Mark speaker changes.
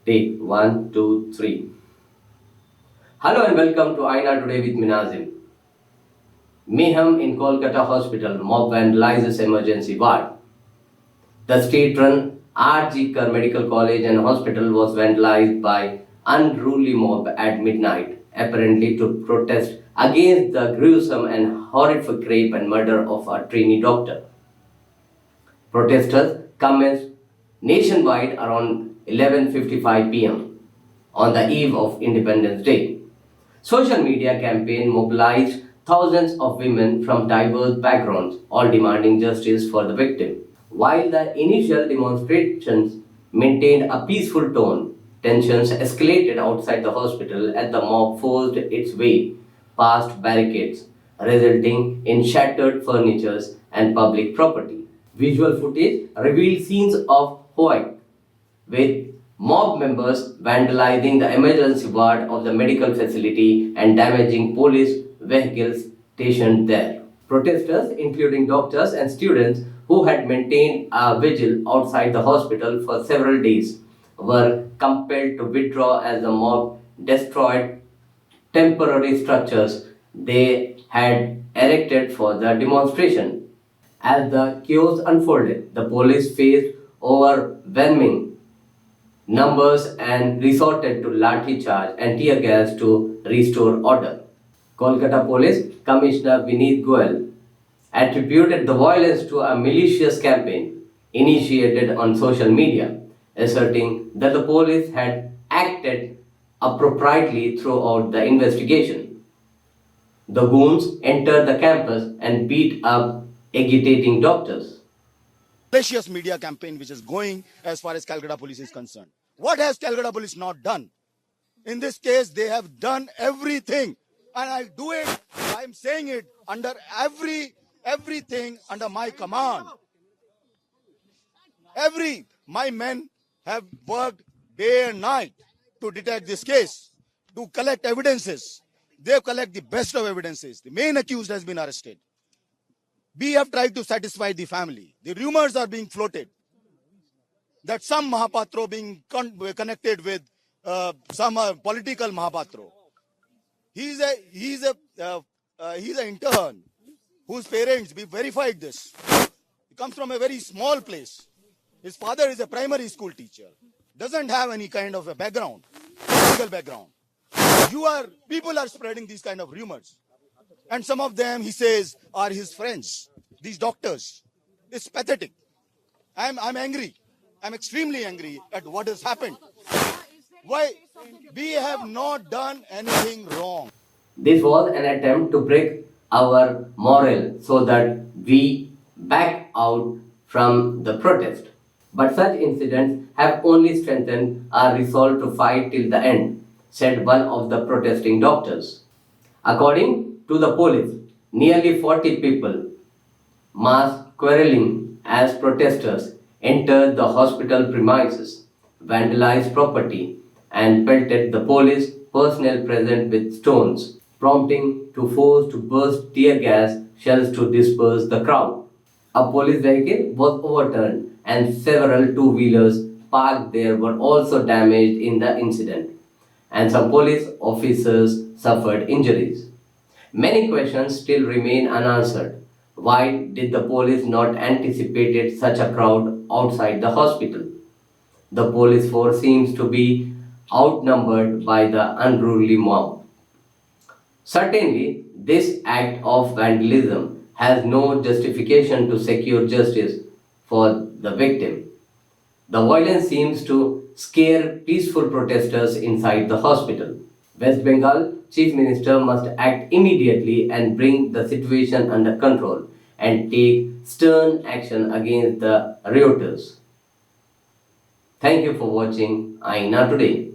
Speaker 1: Take one, two, three. Hello and welcome to Aina Today with Minazim. Mayhem in Kolkata Hospital, mob vandalizes emergency ward. The state-run R.G. Kar Medical College and Hospital was vandalized by unruly mob at midnight, apparently to protest against the gruesome and horrific rape and murder of a trainee doctor. Protesters commenced nationwide around 11:55 p.m. on the eve of Independence Day. Social media campaign mobilized thousands of women from diverse backgrounds, all demanding justice for the victim. While the initial demonstrations maintained a peaceful tone, tensions escalated outside the hospital as the mob forced its way past barricades, resulting in shattered furniture and public property. Visual footage revealed scenes of Hawaii with mob members vandalizing the emergency ward of the medical facility and damaging police vehicles stationed there. Protesters, including doctors and students who had maintained a vigil outside the hospital for several days, were compelled to withdraw as the mob destroyed temporary structures they had erected for the demonstration. As the chaos unfolded, the police faced overwhelming numbers and resorted to lathi charge and tear gas to restore order. Kolkata Police Commissioner Vineet Goyal attributed the violence to a malicious campaign initiated on social media, asserting that the police had acted appropriately throughout the investigation. The goons entered the campus and beat up agitating doctors.
Speaker 2: Malicious media campaign which is going as far as Calcutta police is concerned. What has Calcutta police not done? In this case, they have done everything. And I'll do it, I'm saying it, under everything under my command. My men have worked day and night to detect this case, to collect evidences. They collect the best of evidences. The main accused has been arrested. We have tried to satisfy the family. The rumors are being floated that some Mahapatro being connected with some political Mahapatro. He's an intern whose parents, we verified this. He comes from a very small place. His father is a primary school teacher. Doesn't have any kind of a background, political background. People are spreading these kind of rumors. And some of them, he says, are his friends, these doctors. It's pathetic. I'm angry. I'm extremely angry at what has happened. Why? We have not done anything wrong.
Speaker 1: This was an attempt to break our morale so that we back out from the protest. But such incidents have only strengthened our resolve to fight till the end, said one of the protesting doctors. According to the police, nearly 40 people, mass quarreling as protesters, entered the hospital premises, vandalized property, and pelted the police personnel present with stones, prompting to force to burst tear gas shells to disperse the crowd. A police vehicle was overturned and several two-wheelers parked there were also damaged in the incident, and some police officers suffered injuries. Many questions still remain unanswered. Why did the police not anticipate such a crowd outside the hospital? The police force seems to be outnumbered by the unruly mob. Certainly, this act of vandalism has no justification to secure justice for the victim. The violence seems to scare peaceful protesters inside the hospital. West Bengal Chief Minister must act immediately and bring the situation under control and take stern action against the rioters. Thank you for watching Aina Today.